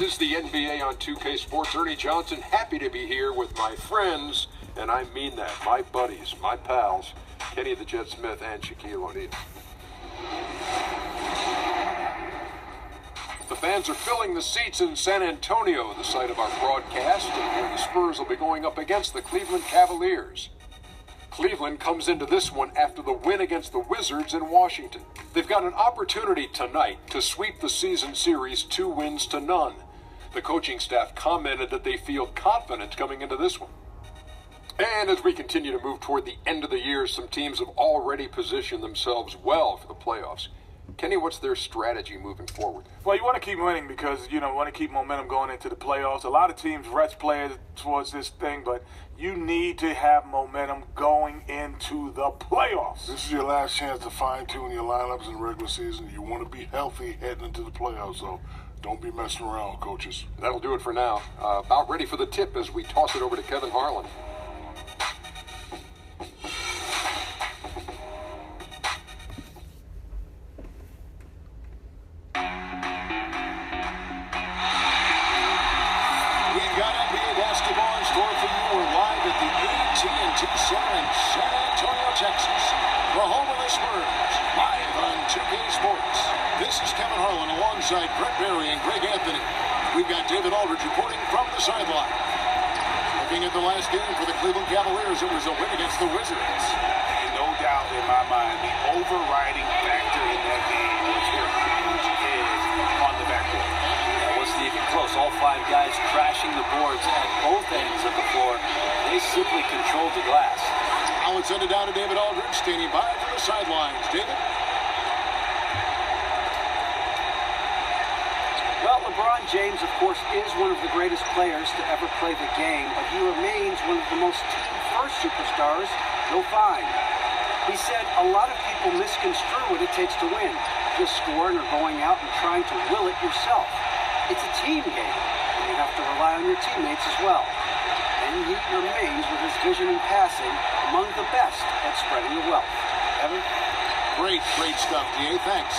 This is the NBA on 2K Sports. Ernie Johnson, happy to be here with my friends, and I mean that, my buddies, my pals, Kenny the Jet Smith and Shaquille O'Neal. The fans are filling the seats in San Antonio, the site of our broadcast, and where the Spurs will be going up against the Cleveland Cavaliers. Cleveland comes into this one after the win against the Wizards in Washington. They've got an opportunity tonight to sweep the season series 2 wins to none. The coaching staff commented that they feel confident coming into this one. And as we continue to move toward the end of the year, some teams have already positioned themselves well for the playoffs. Kenny, what's their strategy moving forward? Well, you want to keep winning because, want to keep momentum going into the playoffs. A lot of teams rest players towards this thing, but you need to have momentum going into the playoffs. This is your last chance to fine-tune your lineups in the regular season. You want to be healthy heading into the playoffs, so don't be messing around, coaches. That'll do it for now. About ready for the tip as we toss it over to Kevin Harlan. Texas, the home of the Spurs, live on 2K Sports. This is Kevin Harlan alongside Brett Barry and Greg Anthony. We've got David Aldridge reporting from the sideline. Looking at the last game for the Cleveland Cavaliers, it was a win against the Wizards. And no doubt in my mind, the overriding factor in that game was their huge edge on the backcourt. It wasn't even close. All 5 guys crashing the boards at both ends of the floor. They simply controlled the glass. Now let's send it down to David Aldridge, standing by for the sidelines. David? Well, LeBron James, of course, is one of the greatest players to ever play the game, but he remains one of the most team-first superstars you'll find. He said a lot of people misconstrue what it takes to win, just scoring or going out and trying to will it yourself. It's a team game, and you have to rely on your teammates as well. And he remains, with his vision and passing, among the best at spreading the wealth. Evan? Great stuff, D.A. Thanks.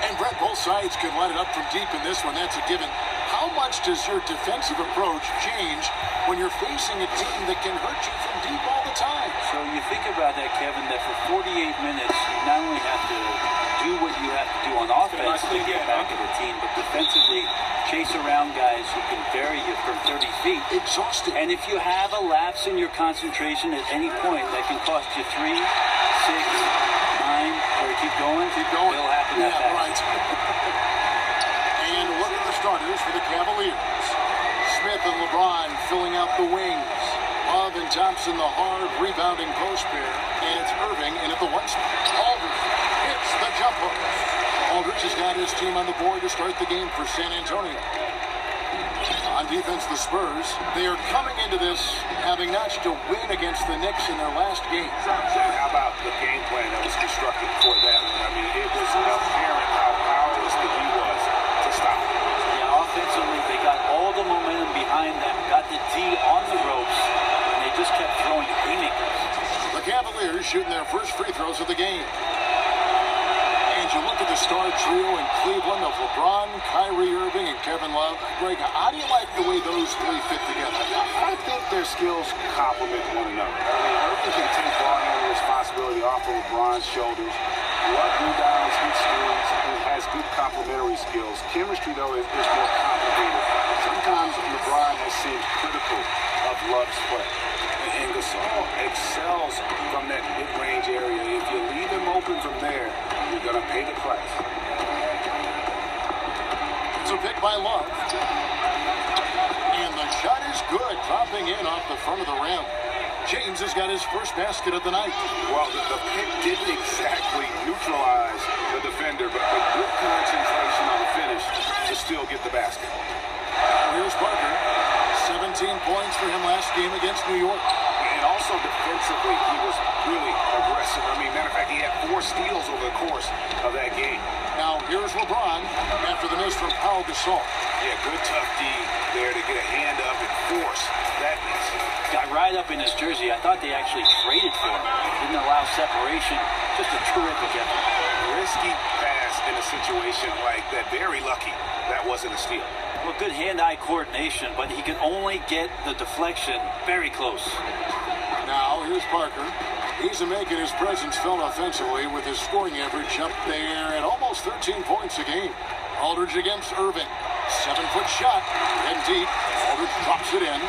And Brett, both sides can line it up from deep in this one. That's a given. How much does your defensive approach change when you're facing a team that can hurt you from deep all the time? So you think about that, Kevin, that for 48 minutes, you not only have to do what you have to do on offense to get back at the team, but defensively chase around guys who can bury you from 30 feet. Exhausted. And if you have a lapse in your concentration at any point, that can cost you 3, 6, 9, or keep going. It'll happen that fast. Right. And look at the starters for the Cavaliers. Smith and LeBron filling out the wings. Love and Thompson, the hard rebounding post pair. And it's Irving in at the 1 spot. Aldridge hits the jump hook. Aldridge has got his team on the board to start the game for San Antonio. On defense, the Spurs, they are coming into this having notched a win against the Knicks in their last game. How about the game plan that was constructed for that one? I mean, it was apparent how powerless the D was to stop it. Yeah, offensively, they got all the momentum behind them, got the D on the ropes, and they just kept throwing haymakers. The Cavaliers shooting their first free throws of the game. And you look at the star trio in Cleveland of LeBron, Kyrie Irving, and Kevin Love. Greg, how do you like the way those 3 fit together? I think their skills complement one another. I mean, Irving can take ball handling responsibility off of LeBron's shoulders. Love rebounds, hits screens, and has good complementary skills. Chemistry, though, is more complicated. Sometimes LeBron has seemed critical of Love's play. And Gasol excels from that mid-range area. If you leave him open from there, you're going to pay the price. It's a pick by Love. And the shot is good, dropping in off the front of the rim. James has got his first basket of the night. Well, the pick didn't exactly neutralize the defender, but with good concentration on the finish to still get the basket. Here's Parker. 17 points for him last game against New York. And also defensively, he was really aggressive. I mean, matter of fact, he had 4 steals over the course of that game. Now, here's LeBron after the miss from Pau Gasol. Yeah, good tough D there to get a hand up and force that miss. Got right up in his jersey. I thought they actually traded for him. Didn't allow separation. Just a terrific effort. Risky pass in a situation like that. Very lucky that wasn't a steal. Well, good hand-eye coordination, but he can only get the deflection very close. Now, here's Parker. He's making his presence felt offensively with his scoring average up there at almost 13 points a game. Aldridge against Irving. 7-foot shot. And deep. Aldridge drops it in.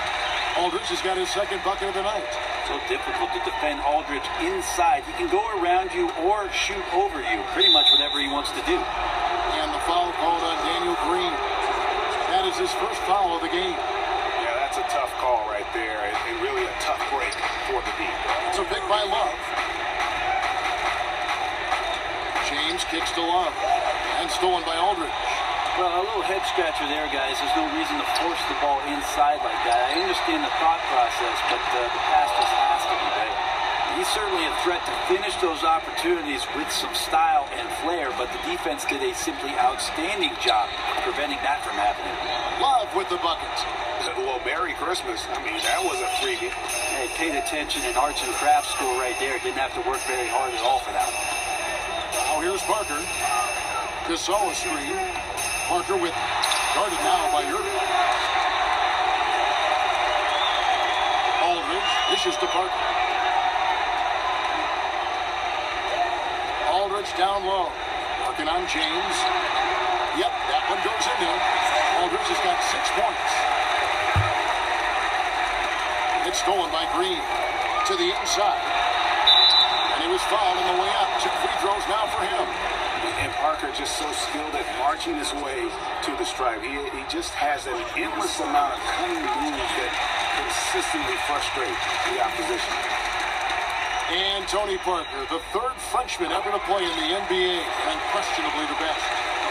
Aldridge has got his second bucket of the night. So difficult to defend Aldridge inside. He can go around you or shoot over you. Pretty much whatever he wants to do. And the foul called on Daniel Green. That is his first foul of the game. Yeah, that's a tough call right there, and really a tough break for the D. It's a pick by Love. James kicks to Love. And stolen by Aldridge. Well, a little head scratcher there, guys. There's no reason to force the ball inside like that. I understand the thought process, but the pass just has to be big. He's certainly a threat to finish those opportunities with some style and flair, but the defense did a simply outstanding job preventing that from happening. Love with the bucket. Well, Merry Christmas. I mean, that was a freebie. Hey, paid attention in arts and crafts school right there. Didn't have to work very hard at all for that one. Now here's Parker. Gasol screen. Parker with guarded now by Irving. Aldridge dishes to Parker. Aldridge down low. Working on James. Yep, that one goes in there. Aldridge has got 6 points. It's stolen by Green to the inside. And he was fouled on the way out. 2 free throws now for him. And Parker just so skilled at marching his way to the stripe. He just has an endless amount of cunning moves that consistently frustrate the opposition. And Tony Parker, the third Frenchman ever to play in the NBA, and unquestionably the best.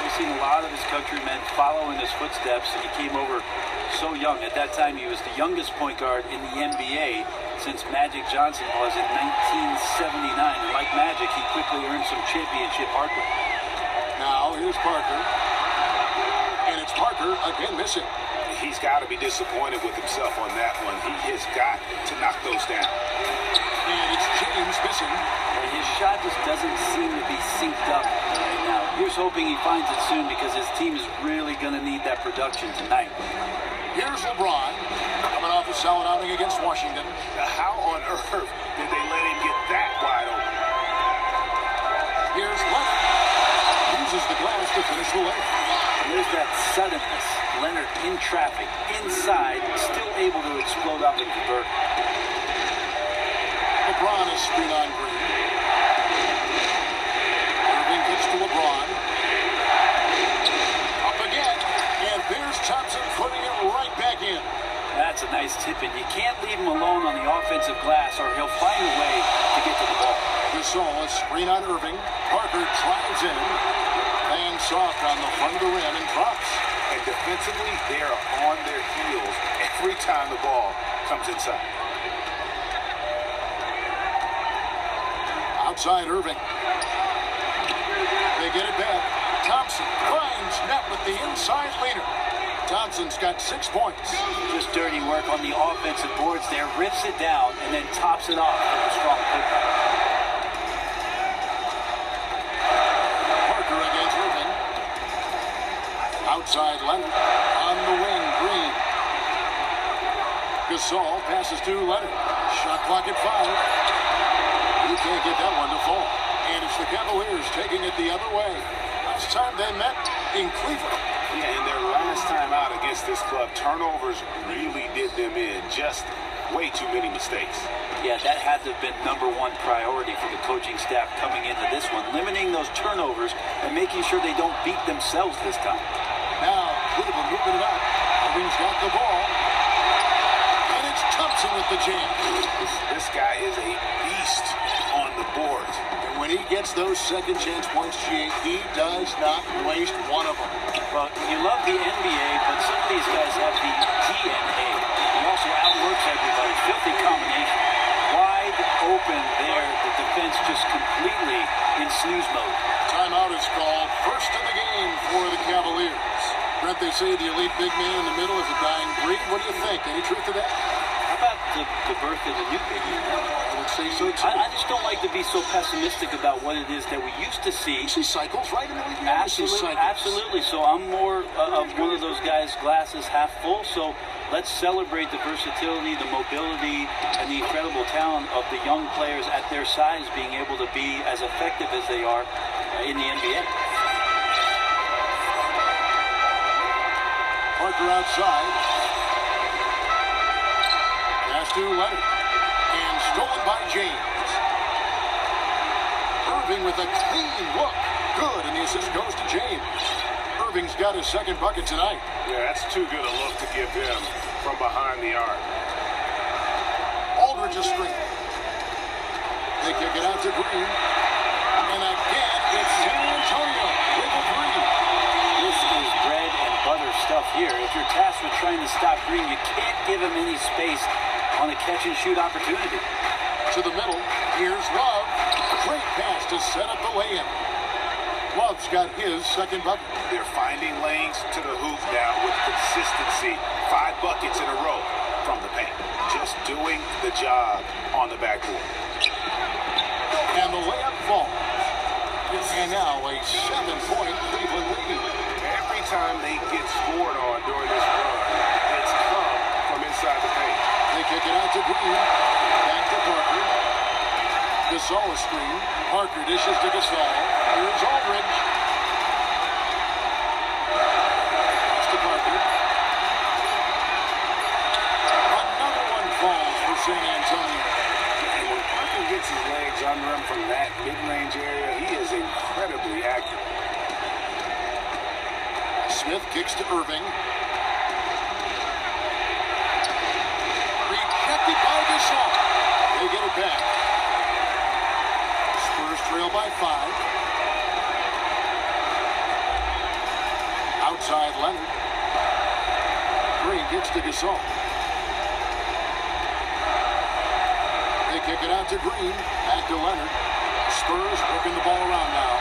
We've seen a lot of his countrymen follow in his footsteps, and he came over so young. At that time, he was the youngest point guard in the NBA since Magic Johnson was in 1979. And like Magic, he quickly earned some championship hardware. Now, here's Parker. And it's Parker again missing. He's got to be disappointed with himself on that one. He has got to knock those down. And it's James missing. And his shot just doesn't seem to be synced up right now. Here's hoping he finds it soon because his team is really going to need that production tonight. Here's LeBron coming off a solid outing against Washington. How on earth did they let him get that wide open? Here's Leonard. Uses the glass to finish the layup. There's that suddenness. Leonard in traffic, inside, still able to explode up and convert. LeBron is screen on Green. Irving gets to LeBron. Up again. And there's Thompson putting it right back in. That's a nice tip-in. You can't leave him alone on the offensive glass or he'll find a way to get to the ball. Gasol is screen on Irving. Parker drives in. Laying soft on the front of the rim and drops. And defensively, they are on their heels every time the ball comes inside. Outside Irving. They get it back. Thompson finds net with the inside leader. Thompson's got 6 points. Just dirty work on the offensive boards there. Rips it down and then tops it off with a strong putback. Parker against Irving. Outside Leonard. On the wing, Green. Gasol passes to Leonard. Shot clock at 5. You can't get that one to fall. And it's the Cavaliers taking it the other way. Last time they met in Cleveland. Yeah, and their last time out against this club, turnovers really did them in. Just way too many mistakes. Yeah, that had to have been #1 priority for the coaching staff coming into this one. Limiting those turnovers and making sure they don't beat themselves this time. Now, Cleveland moving it up. Irving's got the ball. And it's Thompson with the jam. This guy is a beast on the boards. And when he gets those second chance points, he does not waste one of them. Well, you love the NBA, but some of these guys have the DNA. He also outworks everybody. Filthy combination. Wide open there. The defense just completely in snooze mode. Timeout is called. First of the game for the Cavaliers. Brent, they say the elite big man in the middle is a dying breed. What do you think? Any truth to that? How about the birth of the new big man? would say so too. I just don't like to be so pessimistic about what it is that we used to see. You see cycles, right? Absolutely, absolutely. So I'm more of one of those guys, glasses half full. So let's celebrate the versatility, the mobility, and the incredible talent of the young players at their size being able to be as effective as they are in the NBA. Parker outside. Pass to Leonard. And stolen by James. Irving with a clean look. Good, and the assist goes to James. Irving's got his second bucket tonight. Yeah, that's too good a look to give him from behind the arc. Aldridge a screen. They kick it out to Green. And again, it's San Antonio with a three. This is bread and butter stuff here. If you're tasked with trying to stop Green, you can't give him any space on a catch-and-shoot opportunity. To the middle, here's Love. Great pass to set up the lay-in. Love's got his second bucket. They're finding lanes to the hoop now with consistency. 5 buckets in a row from the paint. Just doing the job on the backboard. And the layup falls. And now a 7-point Cleveland lead. Every time they get scored on during this run, it's come from inside the paint. They kick it out to Green. Back to Parker. Gasol a screen. Parker dishes to Gasol. Here's Aldridge. Pass to Parker. Another one falls for San Antonio. And when Parker gets his legs under him from that mid-range area, he is incredibly accurate. Smith kicks to Irving. Rejected by Gasol. They get it back. Spurs trail by 5. Outside Leonard. Green gets to Gasol. They kick it out to Green. Back to Leonard. Spurs working the ball around now.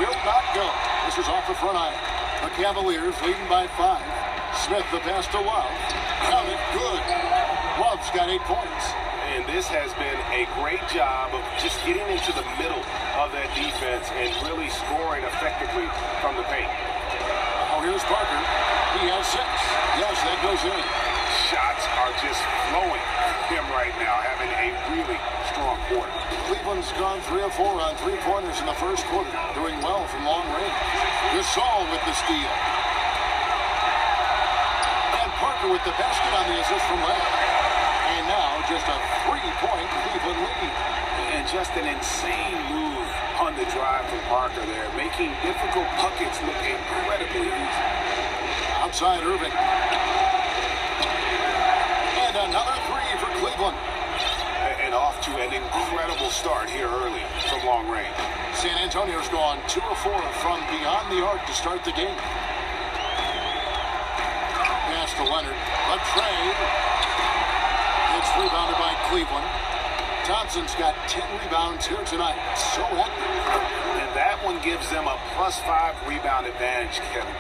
Will not go. This is off the front iron. The Cavaliers leading by 5. Smith the pass to Love. Counted good. Love's got 8 points. And this has been a great job of just getting into the middle of that defense and really scoring effectively from the paint. Oh, here's Parker. He has 6. Yes, that goes in. Shots are just flowing him right now, having a really strong quarter. Cleveland's gone 3 of 4 on 3-pointers in the first quarter, doing well from long range. Gasol with the steal. And Parker with the basket on the assist from Leonard. And now just a 3-point Cleveland lead. And just an insane move on the drive from Parker there, making difficult buckets look incredibly easy. Outside Irving. And another 3 for Cleveland. And off to an incredible start here early from long range. San Antonio's gone 2 of 4 from beyond the arc to start the game. Pass to Leonard. A trade. It's rebounded by Cleveland. Thompson's got 10 rebounds here tonight. So active. And that one gives them a +5 rebound advantage, Kevin.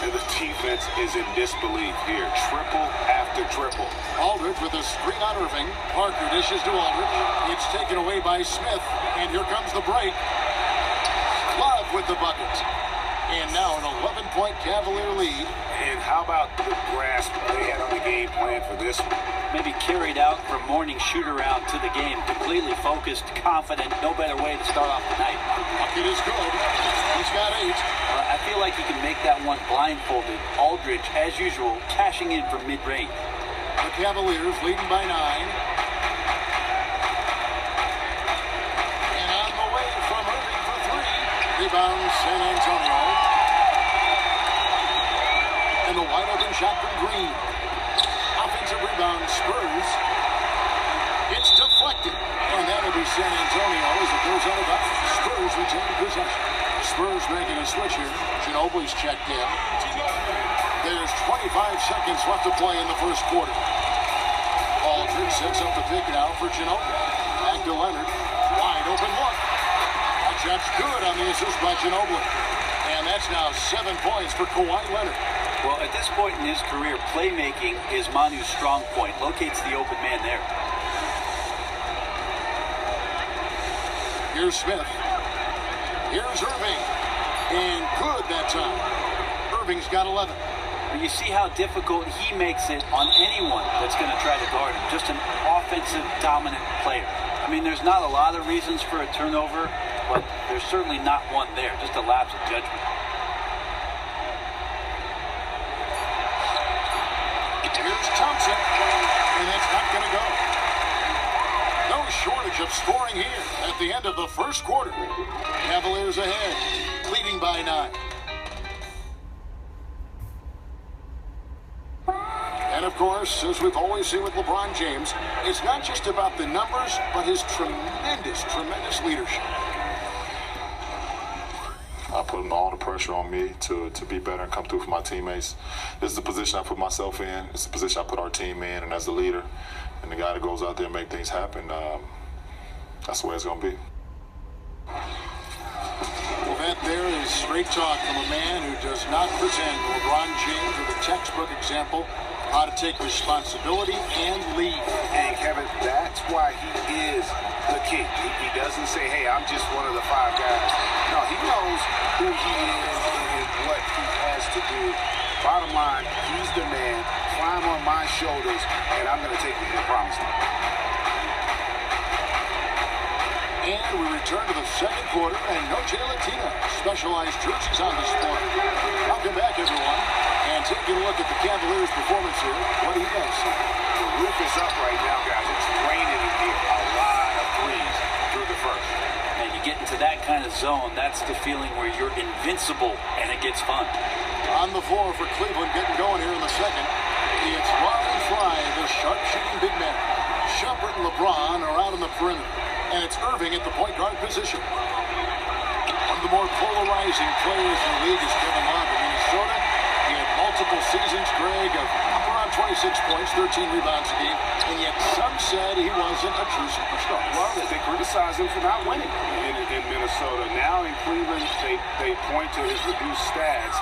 And the defense is in disbelief here. Triple after triple. Aldridge with a screen on Irving. Parker dishes to Aldridge. It's taken away by Smith. And here comes the break. Love with the bucket. And now an 11-point Cavalier lead. And how about the grasp they had on the game plan for this one? Maybe carried out from morning shoot-around to the game. Completely focused, confident. No better way to start off the night. Bucket is good. He's got 8. I feel like he can make that one blindfolded. Aldridge, as usual, cashing in from mid-range. The Cavaliers leading by 9. And on the way from Irving for 3. Rebound San Antonio. And the wide-open shot from Green. Offensive rebound, Spurs. It's deflected. And that'll be San Antonio as it goes out of bounds. Spurs retain possession. Spurs making a switch here. Ginobili's checked in. There's 25 seconds left to play in the first quarter. Aldridge sets up the pick now for Ginobili. Back to Leonard. Wide open look. That shot's good on the assist by Ginobili. And that's now 7 points for Kawhi Leonard. Well, at this point in his career, playmaking is Manu's strong point. Locates the open man there. Here's Smith. Here's Irving. And good that time. Irving's got 11. But you see how difficult he makes it on anyone that's going to try to guard him. Just an offensive dominant player. I mean, there's not a lot of reasons for a turnover, but there's certainly not one there. Just a lapse of judgment. Here's Thompson. And that's not going to go. No shortage of scoring here at the end of the first quarter. Cavaliers ahead, leading by 9. And of course, as we've always seen with LeBron James, it's not just about the numbers, but his tremendous leadership. I put all the pressure on me to be better and come through for my teammates. This is the position I put myself in. It's the position I put our team in, and as the leader and the guy that goes out there and make things happen, that's the way it's going to be. Well, that there is straight talk from a man who does not pretend. LeBron James with a textbook example how to take responsibility and lead. And Kevin, that's why he is the king. He doesn't say, hey, I'm just one of the 5 guys. No, he knows who he is and what he has to do. Bottom line, he's the man. Climb on my shoulders, and I'm going to take you to the promised land. And we return to the second quarter, and no Jay Latina. Specialized jerseys on display. Welcome back, everyone. And taking a look at the Cavaliers' performance here, what do you guys see? The roof is up right now, guys. It's raining in here. A lot of threes through the first. And you get into that kind of zone, that's the feeling where you're invincible, and it gets fun. On the floor for Cleveland, getting going here in the second. It's Marlon Fry, the sharp-shooting big man. Shumpert and LeBron are out on the perimeter. And it's Irving at the point guard position. One of the more polarizing players in the league is Kevin Love of Minnesota. He had multiple seasons, Greg, of around 26 points, 13 rebounds a game, and yet some said he wasn't a true superstar. Well, they criticize him for not winning in Minnesota. Now in Cleveland, they point to his reduced stats.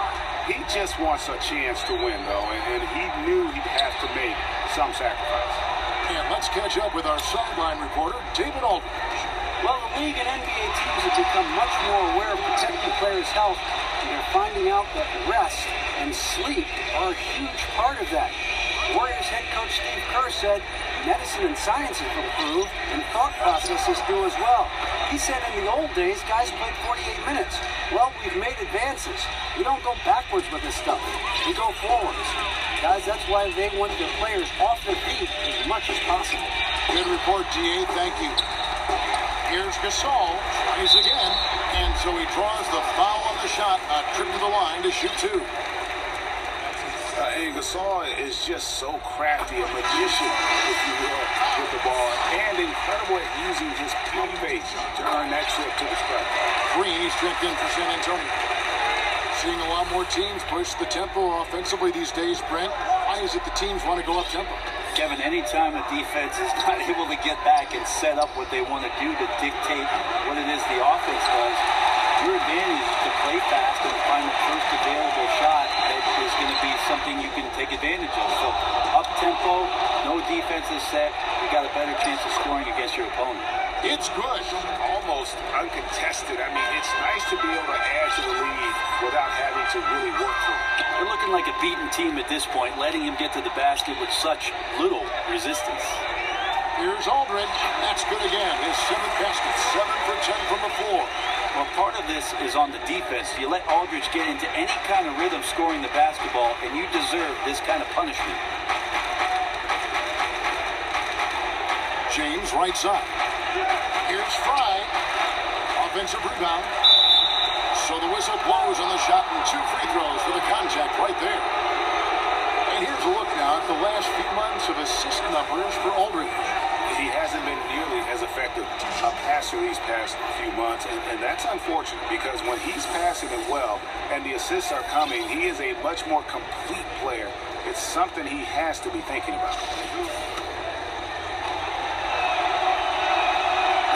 He just wants a chance to win, though, and he knew he'd have to make some sacrifice. And let's catch up with our sideline reporter, David Aldridge. Well, the league and NBA teams have become much more aware of protecting players' health, and they're finding out that rest and sleep are a huge part of that. Warriors head coach Steve Kerr said medicine and science have improved, and thought processes do as well. He said in the old days, guys played 48 minutes. Well, we've made advances. We don't go backwards with this stuff. We go forwards. Guys, that's why they want their players off their feet as much as possible. Good report, DA. Thank you. Here's Gasol. Tries again. And so he draws the foul on the shot. A trip to the line to shoot 2. And Gasol is just so crafty, a magician, if you will, with the ball, and incredible at using his pump fake to earn that trip to the spot. Green checked in for San Antonio. Seeing a lot more teams push the tempo offensively these days, Brent. Why is it the teams want to go up tempo? Kevin, anytime a defense is not able to get back and set up what they want to do to dictate what it is the offense does, your advantage is to play fast and find the first available shot that is going to be something you can take advantage of. So up tempo, no defense is set, you got a better chance of scoring against your opponent. It's good. Almost uncontested. I mean, it's nice to be able to add to the lead without having to really work for it. They're looking like a beaten team at this point, letting him get to the basket with such little resistance. Here's Aldridge. That's good again. His 7th basket, 7 for 10 from the floor. Well, part of this is on the defense. You let Aldridge get into any kind of rhythm scoring the basketball, and you deserve this kind of punishment. James right side. Here's Fry. Offensive rebound. So the whistle blows on the shot, and 2 free throws for the contact right there. And here's a look now at the last few months of assist numbers for Aldridge. He hasn't been nearly as effective a passer these past few months, and that's unfortunate because when he's passing it well and the assists are coming, he is a much more complete player. It's something he has to be thinking about.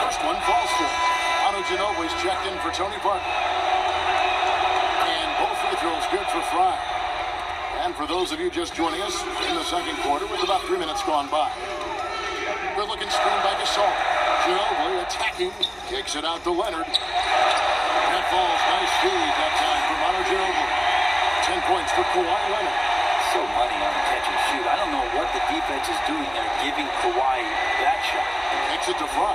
First one falls for him. Otto Ginobili's checked in for Tony Parker. And both free throws good for Fry. for those of you just joining us in the second quarter with about 3 minutes gone by. Good looking screen by Gasol. Ginobili attacking, kicks it out to Leonard. That falls, nice feed that time from Ginobili. 10 points for Kawhi Leonard. So money on the catch and shoot. I don't know what the defense is doing there, giving Kawhi that shot. Kicks it to Fry.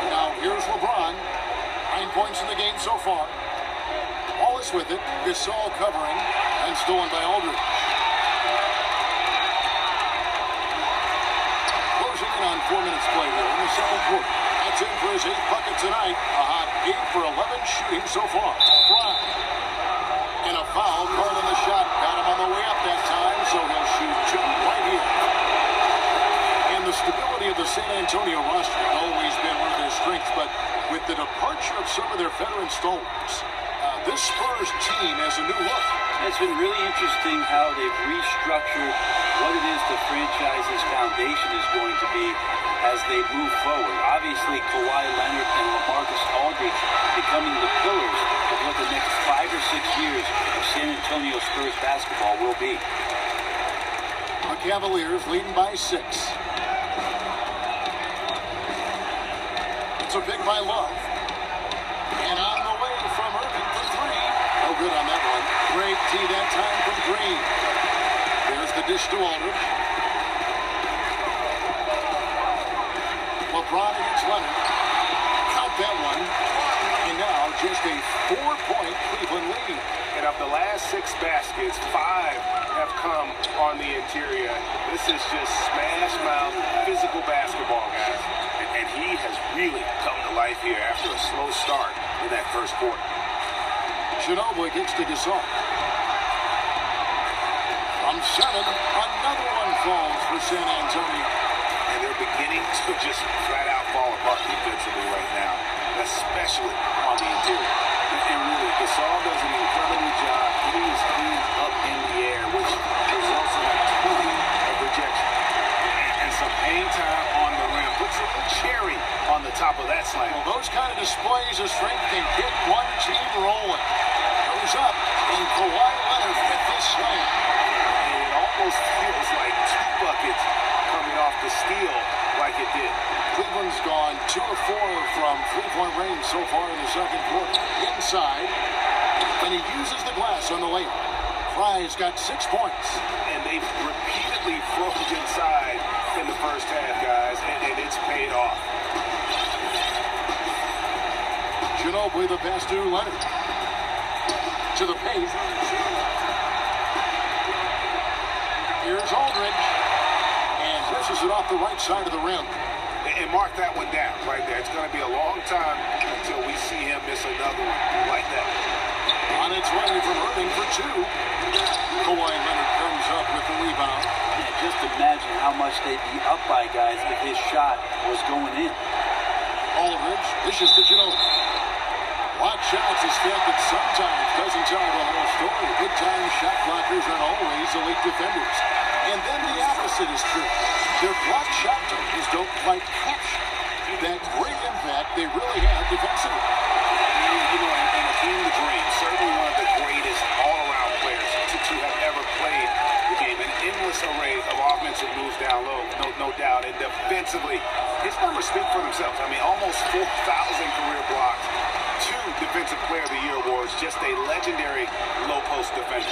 Now here's LeBron. 9 points in the game so far. Wallace with it. Gasol covering and stolen by Aldridge. Closing in on 4 minutes play here in the second quarter. That's in for his 8th bucket tonight. A hot 8 for 11 shooting so far. Fry. And a foul called on the shot. Got him on the way up that time, so he'll shoot 2 right here. And the stability of the San Antonio roster has always been one of their strengths, but with the departure of some of their veteran stalwarts, this Spurs team has a new look. It's been really interesting how they've restructured what it is the franchise's foundation is going to be as they move forward. Obviously, Kawhi Leonard and LaMarcus Aldridge becoming the pillars of what the next 5 or 6 years of San Antonio Spurs basketball will be. The Cavaliers leading by 6. It's a pick by Love. And on the way from Irving for 3. No good on that one. Great tee that time from Green. There's the dish to Aldridge. LeBron against Leonard. Count that one. And now just a 4-point Cleveland lead. And of the last 6 baskets, 5 have come on the interior. This is just smash mouth physical basketball, guys. And he has really come to life here after a slow start in that first quarter. Ginobili gets to Gasol. From 7, another one falls for San Antonio. And they're beginning to just flat out fall apart defensively right now, especially on the interior. And really, Gasol does an incredible job getting his feet up in the air, which results in a ton of rejection. And some hang time on the rim. Puts a little cherry on the top of that slam. Well, those kind of displays of strength can get one team rolling. Goes up, and Kawhi Leonard with this slam. And it almost feels like 2 buckets coming off the steal like it did. Cleveland's gone 2 of 4 from 3-point range so far in the second quarter. Inside, and he uses the glass on the layup. Fry's got 6 points. And they've repeatedly froze inside in the first half, guys, and it's paid off. Ginobili the pass to Leonard. To the paint. Here's Aldridge. And misses it off the right side of the rim. And mark that one down right there. It's going to be a long time until we see him miss another one like that. On its way from Irving for 2. Kawhi Leonard comes up with the rebound. Yeah, just imagine how much they'd be up by, guys, if his shot was going in. Aldridge dishes to Ginobili. Block shots is felt that sometimes doesn't tell the whole story. Big-time shot blockers aren't always elite defenders. And then the opposite is true. Their block shot takers don't quite capture that great impact they really have defensively. You know, and Akeem the Dream, certainly one of the greatest all-around players to have ever played the game. An endless array of offensive moves down low, no doubt. And defensively, his numbers speak for themselves. I mean, almost 4,000 career blocks. 2 Defensive Player of the Year awards, just a legendary low-post defender.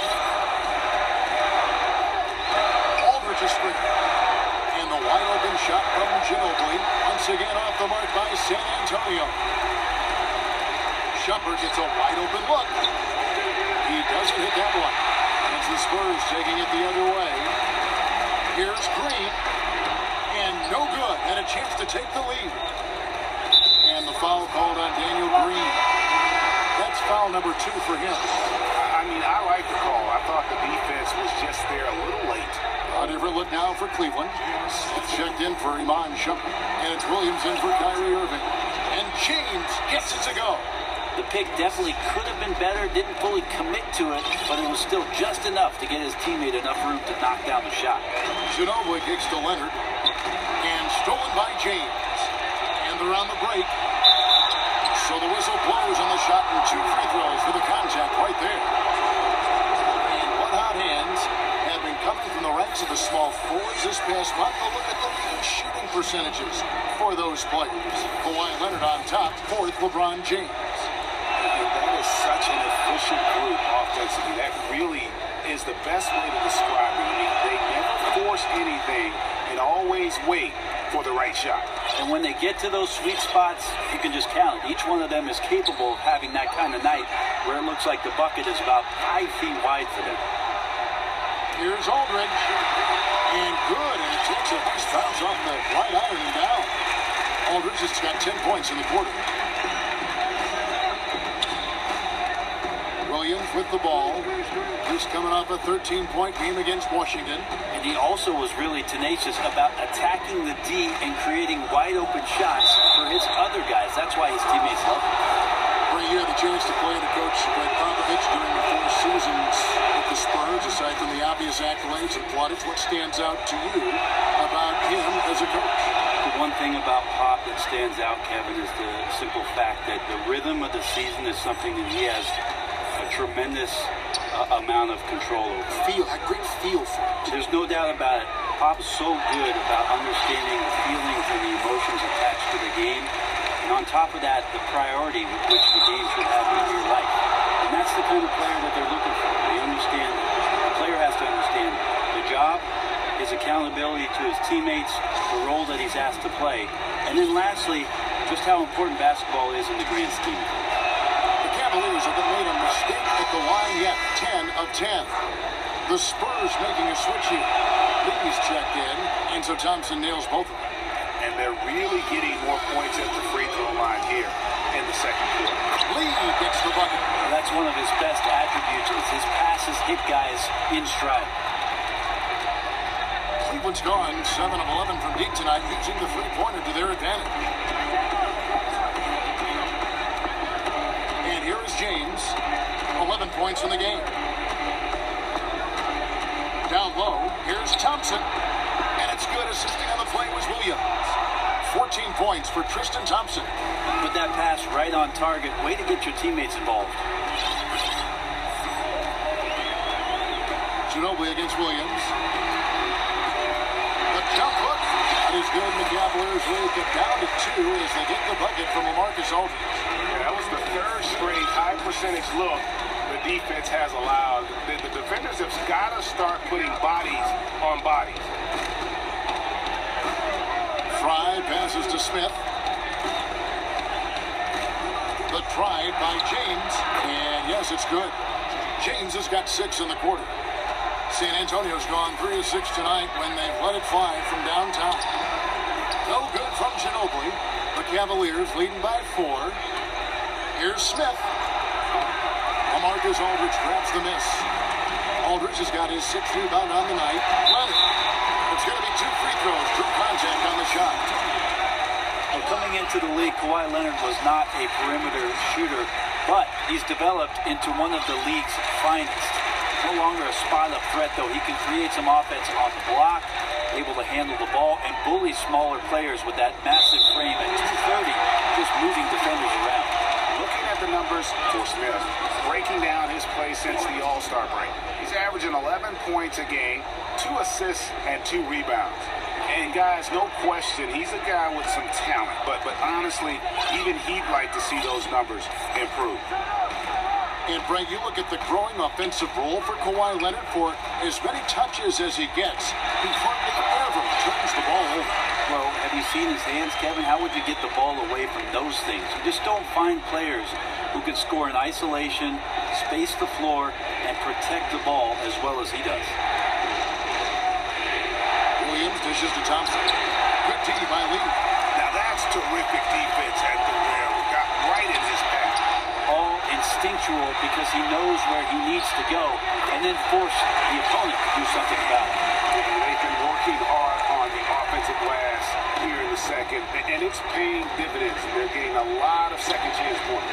Aldridge is free. And the wide-open shot from Ginobili, once again off the mark by San Antonio. Shumpert gets a wide-open look. He doesn't hit that one. It's the Spurs taking it the other way. Here's Green. And no good. And a chance to take the lead. And the foul called on Daniel Green. That's foul number 2 for him. I mean, I like the call. I thought the defense was just there a little late. A different look now for Cleveland. It's checked in for Iman Shumpert. And it's Williams in for Kyrie Irving. And James gets it to go. The pick definitely could have been better, didn't fully commit to it, but it was still just enough to get his teammate enough room to knock down the shot. Ginobili kicks to Leonard. And stolen by James. And they're on the break. So the whistle blows on the shot and 2 free throws for the contact right there. minutes of the small forwards this past month. A look at the leading shooting percentages for those players. Kawhi Leonard on top, fourth LeBron James. And that is such an efficient group offensively. That really is the best way to describe it. I mean, they never force anything and always wait for the right shot. And when they get to those sweet spots, you can just count it. Each one of them is capable of having that kind of night where it looks like the bucket is about 5 feet wide for them. Here's Aldridge. And good. And it takes a nice bounce off the right iron and down. Aldridge has got 10 points in the quarter. Williams with the ball. He's coming off a 13-point game against Washington. And he also was really tenacious about attacking the D and creating wide-open shots for his other guys. That's why his teammates love him. Ray, you had the chance to play under Coach Greg Popovich during the 4 seasons with the Spurs. Aside from the obvious accolades and plaudits, what stands out to you about him as a coach? The one thing about Pop that stands out, Kevin, is the simple fact that the rhythm of the season is something that he has a tremendous amount of control over. A great feel for it. There's no doubt about it. Pop's so good about understanding the feelings and the emotions attached to the game. And on top of that, the priority with which the game should have in your life. And that's the kind of player that they're looking for. They understand, the player has to understand the job, his accountability to his teammates, the role that he's asked to play. And then lastly, just how important basketball is in the grand scheme of things. The Cavaliers haven't made a mistake at the line yet. 10 of 10. The Spurs making a switch here. Lee's checked in, and so Thompson nails both of them. And they're really getting more points at the free throw line here in the second quarter. Lee gets the bucket. That's one of his best attributes, is his passes hit guys in stride. Cleveland's gone 7 of 11 from deep tonight, using the three-pointer to their advantage. And here is James, 11 points in the game. Down low, here's Thompson. And it's good. Assisting on the play was Williams. 14 points for Tristan Thompson. Put that pass right on target. Way to get your teammates involved. Ginobili against Williams. The jump hook. That is good. The Cavaliers really get down to 2 as they get the bucket from LaMarcus Aldridge. Yeah, that was the third straight high percentage look the defense has allowed. The defenders have got to start putting bodies on bodies. Fry passes to Smith. The try by James. And yes, it's good. James has got 6 in the quarter. San Antonio's gone 3 of 6 tonight when they've let it fly from downtown. No good from Ginobili. The Cavaliers leading by 4. Here's Smith. LaMarcus Aldridge grabs the miss. Aldridge has got his 6th rebound on the night. Leonard. It's going to be 2 free throws. True contact on the shot. Well, coming into the league, Kawhi Leonard was not a perimeter shooter, but he's developed into one of the league's finest. No longer a spot-up threat, though. He can create some offense on the block, able to handle the ball, and bully smaller players with that massive frame at 230, just moving defenders around. Looking at the numbers for Smith, breaking down his play since the All-Star break. He's averaging 11 points a game, 2 assists, and 2 rebounds. And guys, no question, he's a guy with some talent. But honestly, even he'd like to see those numbers improve. And Brent, you look at the growing offensive role for Kawhi Leonard. For as many touches as he gets, he hardly ever turns the ball over. Well, have you seen his hands, Kevin? How would you get the ball away from those things? You just don't find players who can score in isolation, space the floor, and protect the ball as well as he does. Williams dishes to Thompson. Good D by Lee. Now that's terrific defense at the rim. Got right in his path. All instinctual because he knows where he needs to go, and then force the opponent to do something about it. They've been working hard on the offensive glass here in the second, and it's paying dividends. They're getting a lot of second chance points.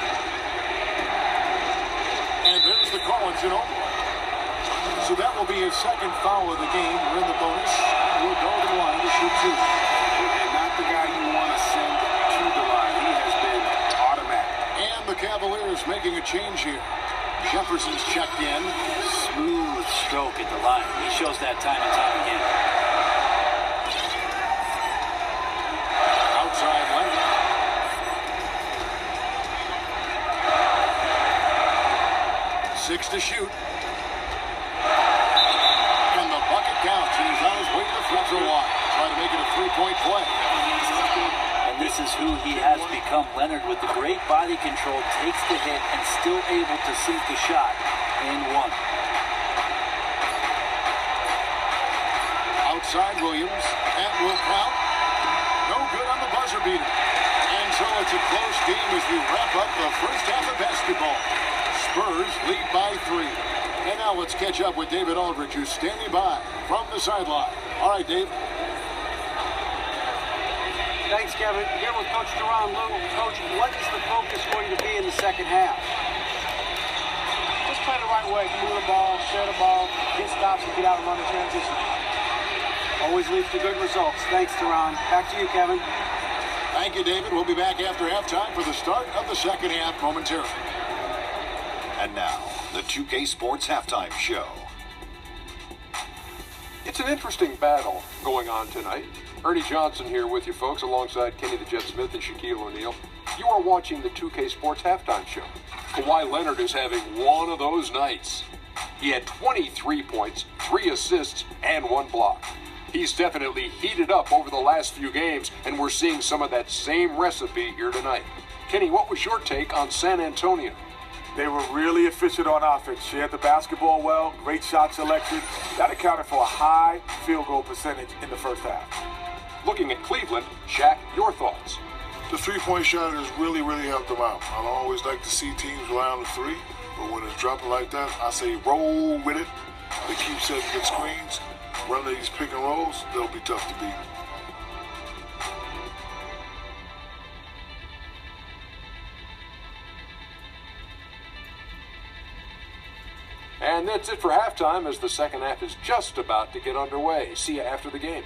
And there's the call on Ginobili. So that will be his second foul of the game. We're in the bonus. We'll go to the line to shoot 2. And not the guy you want to send to the line. He has been automatic. And the Cavaliers making a change here. Jefferson's checked in. Smooth stroke at the line. He shows that time and time again. Outside Leonard. 6 to shoot. And the bucket counts. He's on his way to the free throw line. Trying to make it a three-point play. And this is who he has become. Leonard, with the great body control, takes the hit and still able to sink the shot in one. Outside Williams. That will count. No good on the buzzer beater. And so it's a close game as we wrap up the first half of basketball. Spurs lead by 3. And now let's catch up with David Aldridge, who's standing by from the sideline. All right, Dave. Thanks, Kevin. Here with Coach Duran. Lou, Coach, what is the focus going to be in the second half? Just play the right way. Move the ball, share the ball, get stops, and get out and run the transition. Always leads to good results. Thanks, Duran. Back to you, Kevin. Thank you, David. We'll be back after halftime for the start of the second half momentarily. And now, the 2K Sports Halftime Show. It's an interesting battle going on tonight. Ernie Johnson here with you, folks, alongside Kenny the Jet Smith and Shaquille O'Neal. You are watching the 2K Sports Halftime Show. Kawhi Leonard is having one of those nights. He had 23 points, 3 assists, and 1 block. He's definitely heated up over the last few games, and we're seeing some of that same recipe here tonight. Kenny, what was your take on San Antonio? They were really efficient on offense. Shared the basketball well, great shot selection. That accounted for a high field goal percentage in the first half. Looking at Cleveland, Shaq, your thoughts? The three-point shot has really helped them out. I don't always like to see teams rely on the three, but when it's dropping like that, I say roll with it. They keep setting good screens, run these pick and rolls, they'll be tough to beat. And that's it for halftime as the second half is just about to get underway. See you after the game.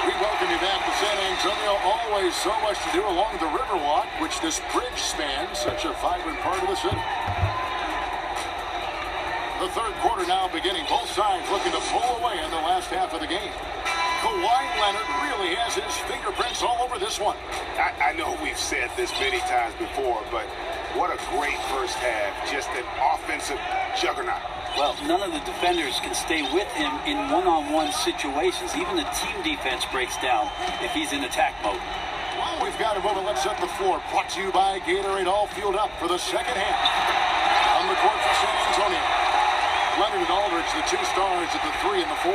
We welcome you back to San Antonio. Always so much to do along the Riverwalk, which this bridge spans, such a vibrant part of the city. The third quarter now beginning. Both sides looking to pull away in the last half of the game. Kawhi Leonard really has his fingerprints all over this one. I know we've said this many times before, but what a great first half. Just an offensive juggernaut. Well, none of the defenders can stay with him in one-on-one situations. Even the team defense breaks down if he's in attack mode. Well, we've got a moment. Let's set the floor. Brought to you by Gatorade, all fueled up for the second half. On the court for San Antonio. Leonard and Aldridge, the 2 stars at the 3 and the 4.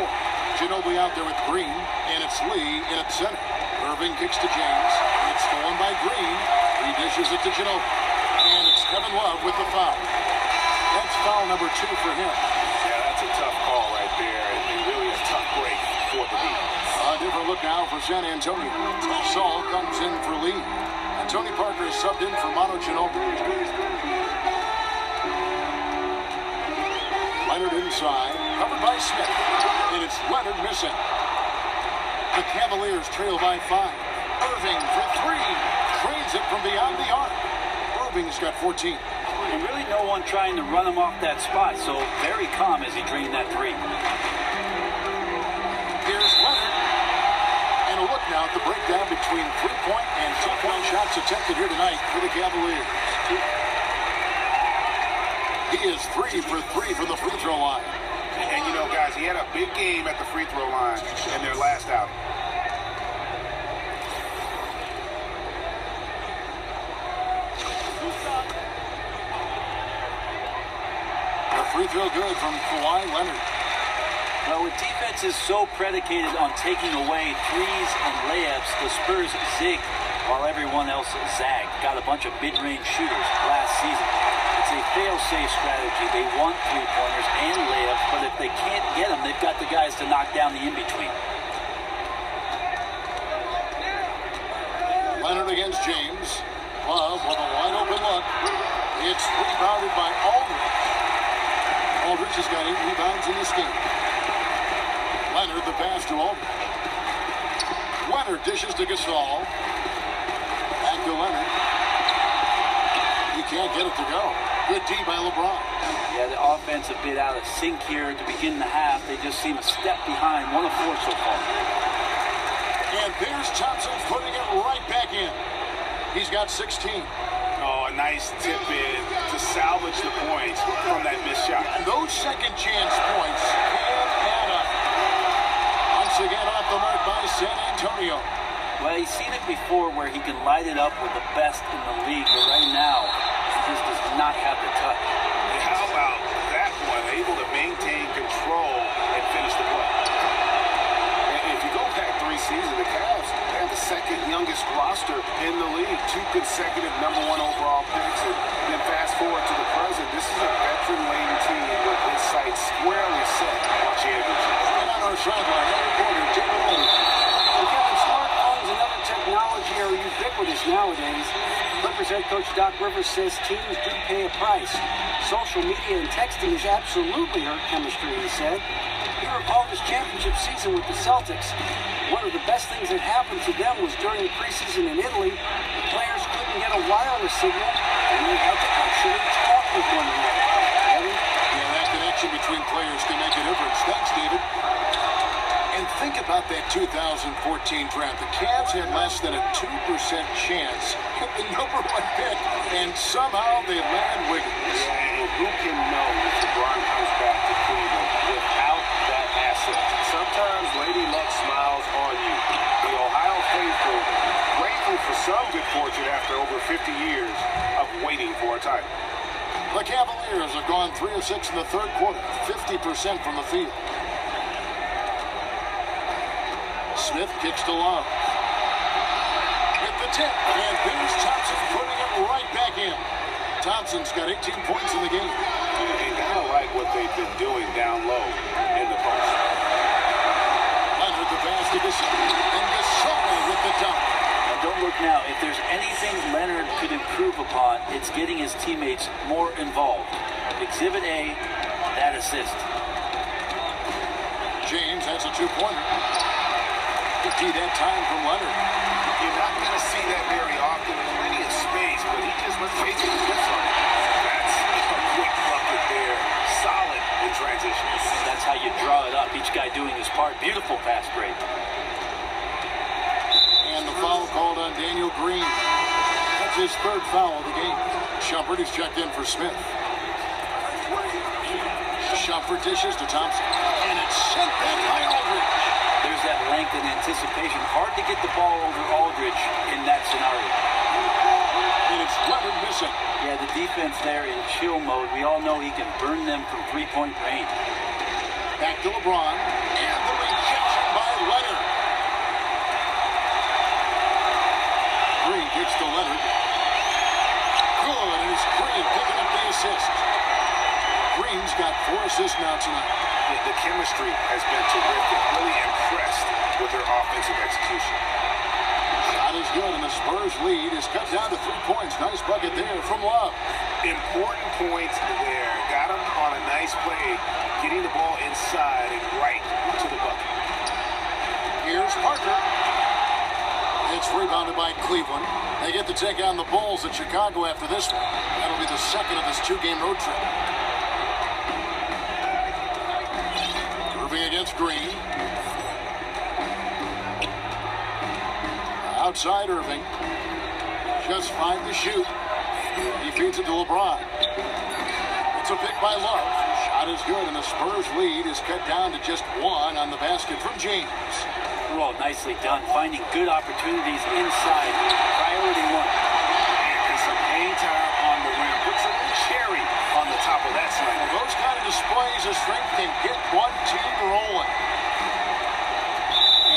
Ginobili out there with Green, and it's Lee in at center. Irving kicks to James. It's stolen by Green. He dishes it to Ginobili. And it's Kevin Love with the foul. That's foul number 2 for him. Yeah, that's a tough call right there, and really a tough break for the lead. A different look now for San Antonio. Saul comes in for Lee. And Tony Parker is subbed in for Manu Ginobili. Leonard inside, covered by Smith. And it's Leonard missing. The Cavaliers trail by 5. Irving for 3. Drains it from beyond the arc. Irving's got 14. And really no one trying to run him off that spot, so very calm as he drained that 3. Here's Leonard. And a look now at the breakdown between 3-point and 2-point shots attempted here tonight for the Cavaliers. He is 3 for 3 from the free throw line. And you know, guys, he had a big game at the free throw line in their last outing. The free throw good from Kawhi Leonard. Well, with defense is so predicated on taking away 3s and layups, the Spurs zigged while everyone else zagged. Got a bunch of mid-range shooters last season. It's a fail-safe strategy. They want 3-pointers and layups, but if they can't get them, they've got the guys to knock down the in-between. Leonard against James. Love with a wide-open look. It's rebounded by Aldridge. Aldridge has got 8 rebounds in this game. Leonard the pass to Aldridge. Leonard dishes to Gasol. Back to Leonard. He can't get it to go. Good D by LeBron. Yeah, the offense a bit out of sync here to begin the half. They just seem a step behind. 1 of 4 so far. And there's Thompson putting it right back in. He's got 16. Oh, a nice tip in to salvage the points from that missed shot. And those second chance points can add up. Once again off the mark by San Antonio. Well, he's seen it before where he can light it up with the best in the league, but right now, he just does not have the touch. And how about that one? Able to maintain control and finish the play. And if you go back 3 seasons, the Cavs have the second youngest roster in the league. 2 consecutive #1 overall picks. And then fast forward to the present, this is a veteran-laden team with its sights squarely set on championship. And on our sideline, reporter David Williams. Kevin, smartphones and other technology are ubiquitous nowadays. Clippers head coach Doc Rivers says teams do pay a price. Social media and texting has absolutely hurt chemistry, he said. He recalled his championship season with the Celtics. One of the best things that happened to them was during the preseason in Italy. The players couldn't get a wireless signal, and they had to actually talk with one another. Kevin? Yeah, that connection between players can make a difference. Thanks, David. And think about that 2014 draft. The Cavs had less than a 2% chance at the #1 pick, and somehow they land Wiggins. Yeah, and who can know if LeBron comes back to Cleveland without that asset? Sometimes Lady Luck smiles on you. The Ohio faithful grateful for some good fortune after over 50 years of waiting for a title. The Cavaliers have gone 3 of 6 in the third quarter, 50% from the field. Smith kicks to Love. Hit the tip, and there's Thompson putting it right back in. Thompson's got 18 points in the game. And kind of like what they've been doing down low in the post. Leonard the pass to Gasol, and Gasol with the dunk. And don't look now. If there's anything Leonard could improve upon, it's getting his teammates more involved. Exhibit A, that assist. James has a 2-pointer. Good D that time from Leonard. You're not going to see that very often in plenty of space, but he just lets basically miss on it. That's a quick bucket there. Solid in transition. That's how you draw it up. Each guy doing his part. Beautiful pass break. And the foul called on Daniel Green. That's his 3rd foul of the game. Shumpert is checked in for Smith. Shumpert dishes to Thompson. And it's sent back by Aldridge. There's that length and anticipation. Hard to get the ball over Aldridge in that scenario. And it's Leonard missing. Yeah, the defense there in chill mode. We all know he can burn them from 3-point range. Back to LeBron. And the rejection by Leonard. Green kicks to Leonard. Good, and it's Green picking up the assist. Green's got 4 assists now tonight. The chemistry has been terrific. Really impressed with their offensive execution. Shot is good, and the Spurs lead is cut down to 3 points. Nice bucket there from Love. Important points there. Got him on a nice play, getting the ball inside and right to the bucket. Here's Parker. It's rebounded by Cleveland. They get to take on the Bulls at Chicago after this one. That'll be the second of this 2-game road trip. Irving against Green. Outside Irving. Just 5 to shoot. He feeds it to LeBron. It's a pick by Love. Shot is good, and the Spurs lead is cut down to just 1 on the basket from James. Well, nicely done. Finding good opportunities inside. Priority 1. And some hang time on the rim. Puts a little cherry on the top of that side. Well, those kind of displays of strength can get one team rolling.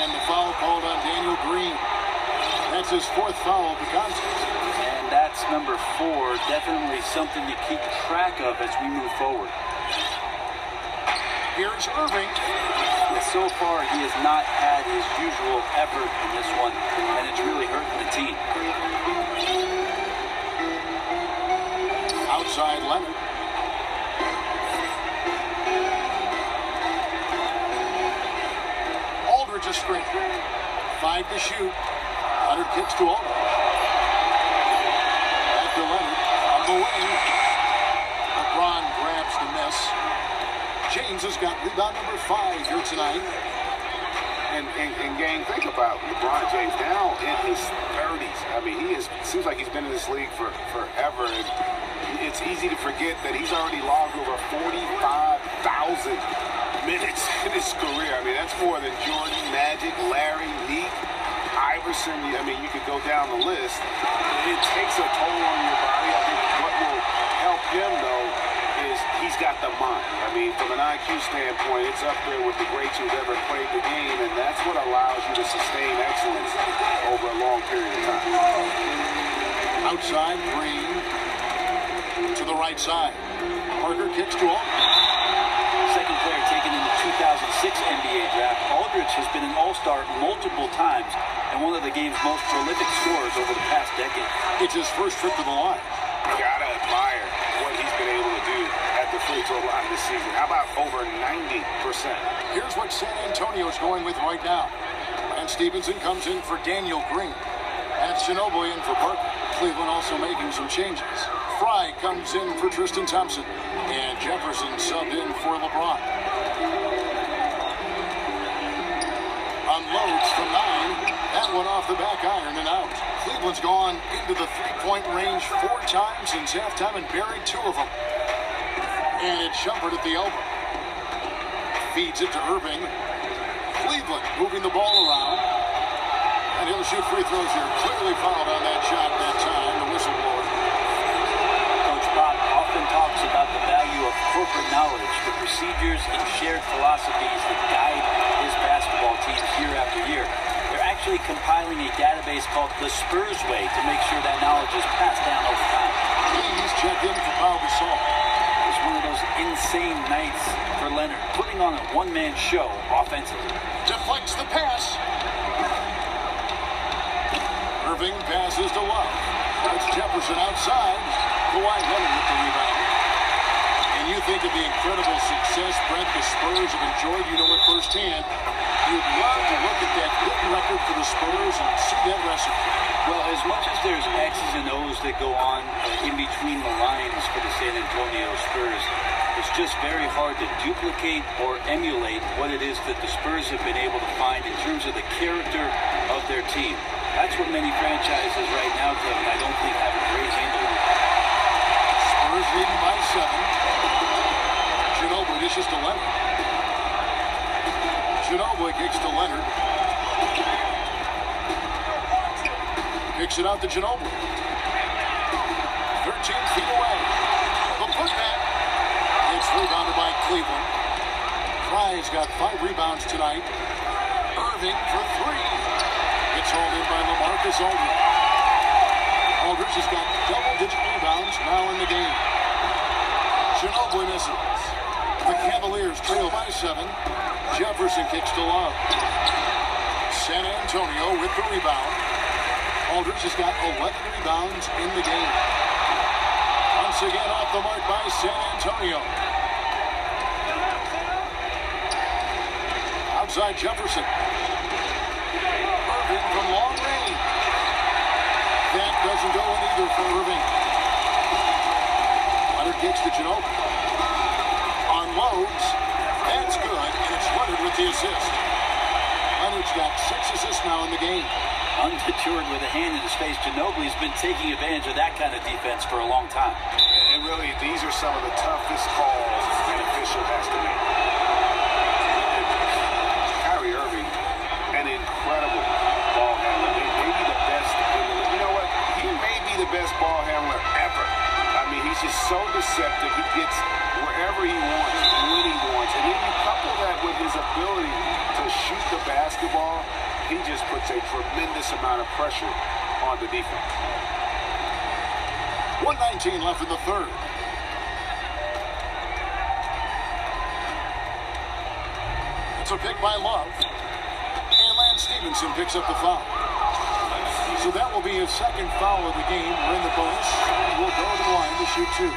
And the foul called on Daniel Green. That's his 4th foul of the contest. And that's number 4. Definitely something to keep track of as we move forward. Here's Irving. So far, he has not had his usual effort in this one, and it's really hurting the team. Outside Leonard. Aldridge a screen. 5 to shoot. Leonard kicks to Aldridge. Back to Leonard on the wing. LeBron grabs the miss. James has got rebound number 5 here tonight. And gang, think about LeBron James now in his 30s. I mean, seems like he's been in this league forever. And it's easy to forget that he's already logged over 45,000 minutes in his career. I mean, that's more than Jordan, Magic, Larry, Neek, Iverson. I mean, you could go down the list. It takes a toll on your body. I think what will help him, though, is he's got the mind. I mean, from an IQ standpoint, it's up there with the greats who've ever played the game, and that's what allows you to sustain excellence over a long period of time. Outside, Green to the right side. Parker kicks to Aldridge. Second player taken in the 2006 NBA draft, Aldridge has been an all-star multiple times and one of the game's most prolific scorers over the past decade. It's his first trip to the line. Gotta admire what he's been able to do at the free throw line this season. How about over 90%? Here's what San Antonio's going with right now. And Stevenson comes in for Daniel Green. That's Ginobili in for Parker. Cleveland also making some changes. Fry comes in for Tristan Thompson. And Jefferson subbed in for LeBron. Unloads from 9. That one off the back iron and out. Cleveland's gone into the three-point range 4 times since halftime and buried 2 of them. And it's Shumpert at the elbow. Feeds it to Irving. Cleveland moving the ball around. And he'll shoot free throws here. Clearly fouled on that shot that time, the whistleblower. Coach Pop often talks about the value of corporate knowledge, the procedures and shared philosophies that guide his basketball teams year after year. They're actually compiling a database called the Spurs Way to make sure that knowledge is passed down over time. He's checked in for Pau Gasol. It was one of those insane nights for Leonard, putting on a one-man show offensively. Deflects the pass. Irving passes to Love. That's Jefferson outside. Kawhi Leonard with the rebound. And you think of the incredible success, Brent, the Spurs have enjoyed, you know it firsthand. You'd love to look at that hit record for the Spurs and see that recipe. Well, as much as there's X's and O's that go on in between the lines for the San Antonio Spurs, it's just very hard to duplicate or emulate what it is that the Spurs have been able to find in terms of the character of their team. That's what many franchises right now, Kevin, I don't think have a great handle on. Spurs leading by 7. Ginobili dishes to Leonard. Ginobili kicks to Leonard. Kicks it out to Ginobili. 13 feet away. The putback. It's rebounded by Cleveland. Fry's got 5 rebounds tonight. Irving for 3. It's hauled in by LaMarcus Aldridge. Aldridge has got double-digit rebounds now in the game. Ginobili misses. The Cavaliers trail by 7. Jefferson kicks to Love. San Antonio with the rebound. Aldridge has got 11 rebounds in the game. Once again off the mark by San Antonio. Outside Jefferson. Irving from long range. That doesn't go in either for Irving. Leonard kicks to Ginobili. Unloads. That's good, and it's Leonard with the assist. Leonard's got 6 assists now in the game. Undeterred with a hand in his face, Ginobili's been taking advantage of that kind of defense for a long time. And really, these are some of the toughest calls an official has to make. Kyrie Irving, an incredible ball handler. Maybe the best in the league. You know what? He may be the best ball handler ever. I mean, he's just so deceptive. He gets wherever he wants, when he wants. And then you couple that with his ability to shoot the basketball, he just puts a tremendous amount of pressure on the defense. 1:19 left in the third. It's a pick by Love. And Lance Stevenson picks up the foul. So that will be his second foul of the game. We're in the bonus. We'll go to the line to shoot 2.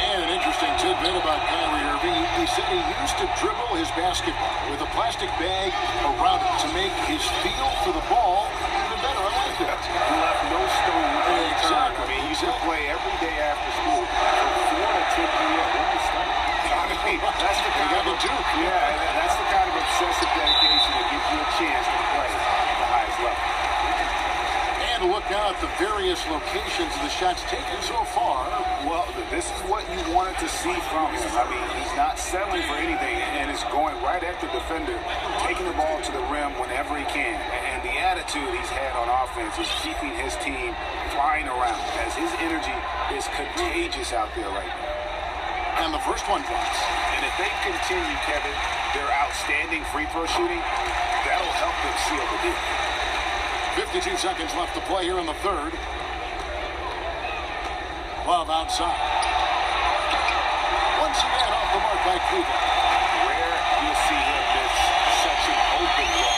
And an interesting tidbit about Kyrie Irving. He said he used to dribble his basketball with a plastic bag around it to make his feel for the ball even better. I like that. He left no stone unturned. Exactly. I mean, you should play every day after school from 4 to 10 p.m. I mean, that's the kind of that's the kind of obsessive dedication that gives you a chance to play at the highest level. And look now at the various locations of the shots taken so far. Well, this is what you wanted to see from him. I mean, he's not settling for anything, and is going right at the defender, taking the ball to the rim whenever he can. And the attitude he's had on offense is keeping his team flying around, as his energy is contagious out there right now. And the first one drops. And if they continue, Kevin, their outstanding free throw shooting, that'll help them seal the deal. 52 seconds left to play here in the third. Love outside. Once again off the mark by Cleveland. Rare you'll see him miss such an open look.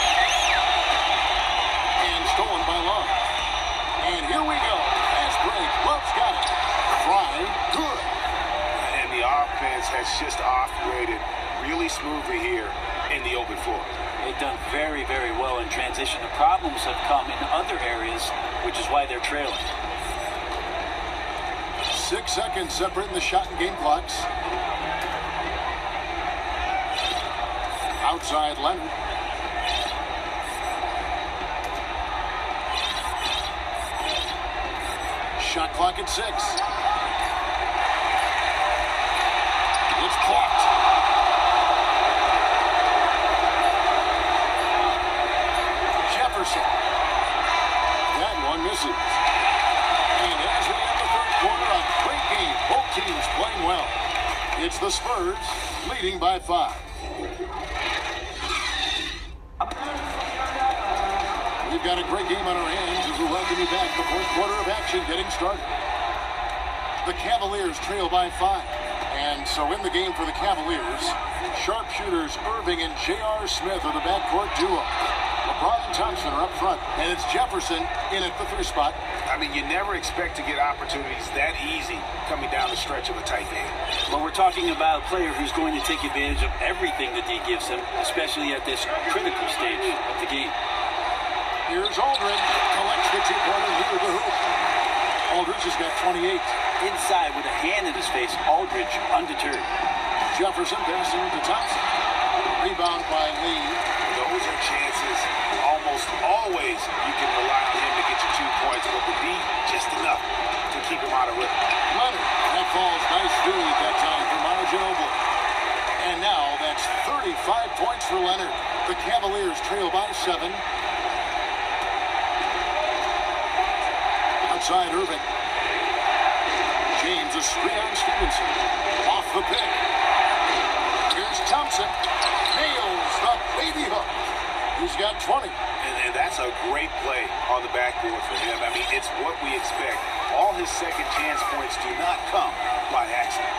And stolen by Love. And here we go. Fast break. Love's got it. Fry. Good. And the offense has just operated really smoothly here in the open floor. They've done very, very well in transition. The problems have come in other areas, which is why they're trailing. 6 seconds separating the shot and game clocks. Outside Leonard. Shot clock at 6. It's blocked. Jefferson. That one misses. And as we end the third quarter, a great game. Both teams playing well. It's the Spurs leading by 5. We've got a great game on our hands as we welcome you back. The fourth quarter of action getting started. The Cavaliers trail by 5. And so in the game for the Cavaliers, sharpshooters Irving and J.R. Smith are the backcourt duo. LeBron and Thompson are up front, and it's Jefferson in at the 3 spot. I mean, you never expect to get opportunities that easy coming down the stretch of a tight game. Well, we're talking about a player who's going to take advantage of everything that he gives him, especially at this critical stage of the game. Here's Aldridge, collects the 2-pointer near the hoop. Aldridge has got 28. Inside with a hand in his face, Aldridge undeterred. Jefferson passing to Thompson. Rebound by Lee. Those are chances almost always you can rely on him to get you 2 points, but the D just enough to keep him out of rhythm. Leonard, that falls nice through that time for Ginobili. And now that's 35 points for Leonard. The Cavaliers trail by 7. Outside Irving. James, a screen on Stevenson. Off the pick. Here's Thompson. Nails the baby hook. He's got 20. And that's a great play on the backboard for him. I mean, it's what we expect. All his second chance points do not come by accident.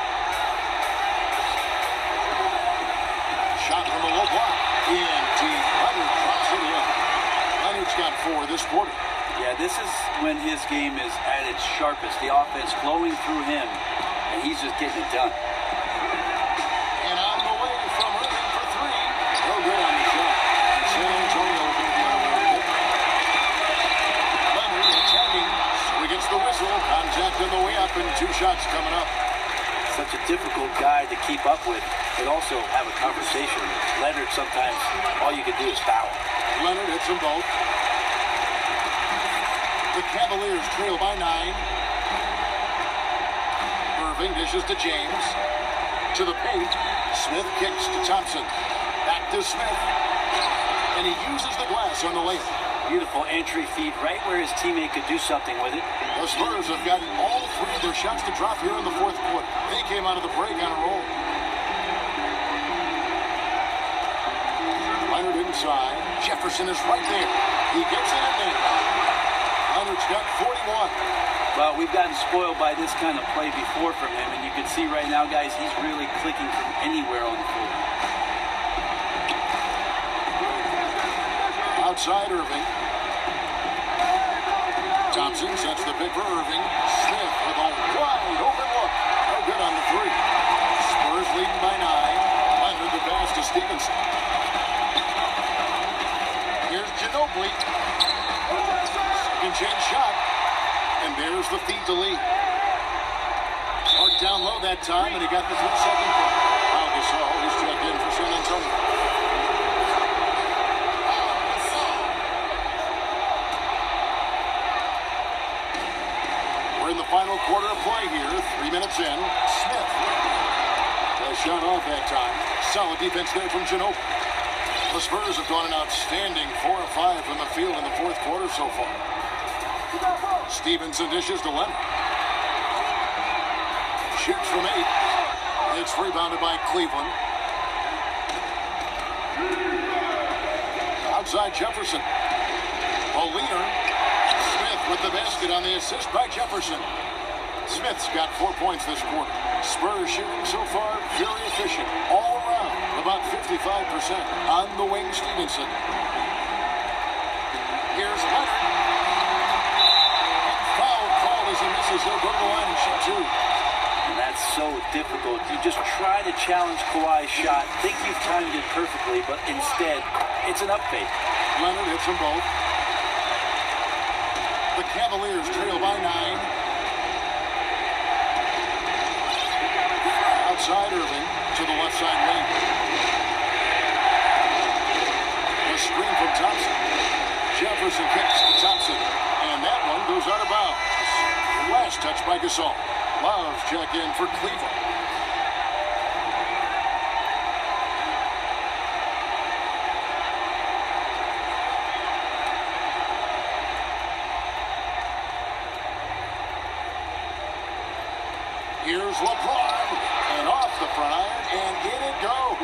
Shot from the low block. In deep. Leonard drops it in. Leonard's got 4 this quarter. Yeah, this is when his game is at its sharpest. The offense flowing through him, and he's just getting it done. And on the way from Irving for 3. No good on the shot. San Antonio will be the other way. Leonard attacking. So he gets the whistle. Contact on the way up, and 2 shots coming up. Such a difficult guy to keep up with, but also have a conversation. Leonard, sometimes all you can do is foul. Leonard hits them both. The Cavaliers trail by 9. Irving dishes to James. To the paint. Smith kicks to Thompson. Back to Smith. And he uses the glass on the layup. Beautiful entry feed right where his teammate could do something with it. The Spurs have gotten all 3 of their shots to drop here in the fourth quarter. They came out of the break on a roll. Leonard inside. Jefferson is right there. He gets it in there. Leonard's got 41. Well, we've gotten spoiled by this kind of play before from him, and you can see right now, guys, he's really clicking from anywhere on the floor. Outside Irving. Thompson sets the pick for Irving. Smith with a wide open look. No good on the 3. Spurs leading by 9. Leonard the pass to Stevenson. Stevenson. Here's Ginobili. Second chance shot. And there's the feed to Lee. Marked down low that time, and he got the 3-second. Pau Gasol is checked in for San Antonio. We're in the final quarter of play here. 3 minutes in. Smith. Shot off that time. Solid defense there from Ginobili. The Spurs have gone an outstanding 4 of 5 from the field in the fourth quarter so far. Stevenson dishes to Leonard. Shoots from 8. It's rebounded by Cleveland. Outside Jefferson. A leader. Smith with the basket on the assist by Jefferson. Smith's got 4 points this quarter. Spurs shooting so far very efficient. All around, about 55%. On the wing, Stevenson. Here's Leonard. And foul call as he misses. He'll go to the line and shoot 2. And that's so difficult. You just try to challenge Kawhi's shot, think you've timed it perfectly, but instead, it's an up fake. Leonard hits them both. The Cavaliers trail by 9. Outside Irving to the left side wing. The screen from Thompson. Jefferson kicks to Thompson. And that one goes out of bounds. Last touch by Gasol. Love check in for Cleveland. Here's LeBron. And off the front iron, and in it goes.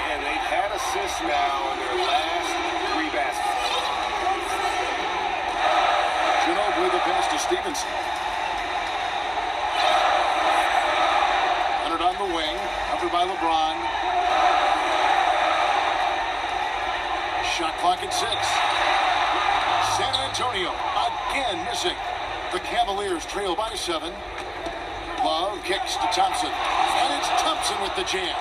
And they've had assists now in their last 3 baskets. Ginobili the pass to Stevenson. Leonard on the wing, covered by LeBron. Shot clock at 6. San Antonio again missing. The Cavaliers trail by 7. Love kicks to Thompson. And it's Thompson with the jam.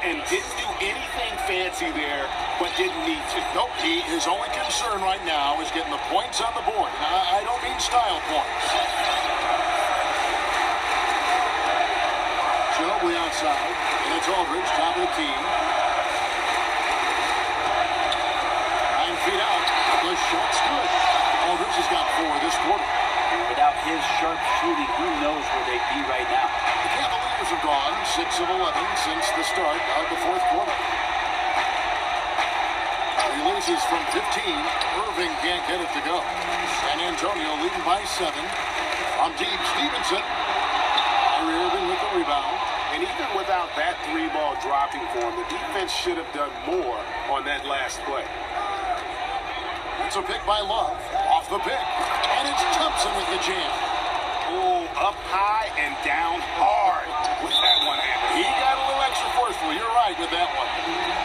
And didn't do anything fancy there, but didn't need to. Nope, his only concern right now is getting the points on the board. Now, I don't mean style points. Ginobili outside, and it's Aldridge, top of the key. 9 feet out, the shot's good. Aldridge has got 4 this quarter. Without his sharp shooting, who knows where they'd be right now. The Cavaliers have gone 6 of 11 since the start of the fourth quarter. Releases from 15. Irving can't get it to go. San Antonio leading by 7. On deep, Stevenson. Kyrie Irving with the rebound. And even without that 3-ball dropping for him, the defense should have done more on that last play. It's a pick by Love. Off the pick. And it's Thompson with the jam. Oh, up high and down hard with that one hand. He got a little extra forceful. You're right with that one.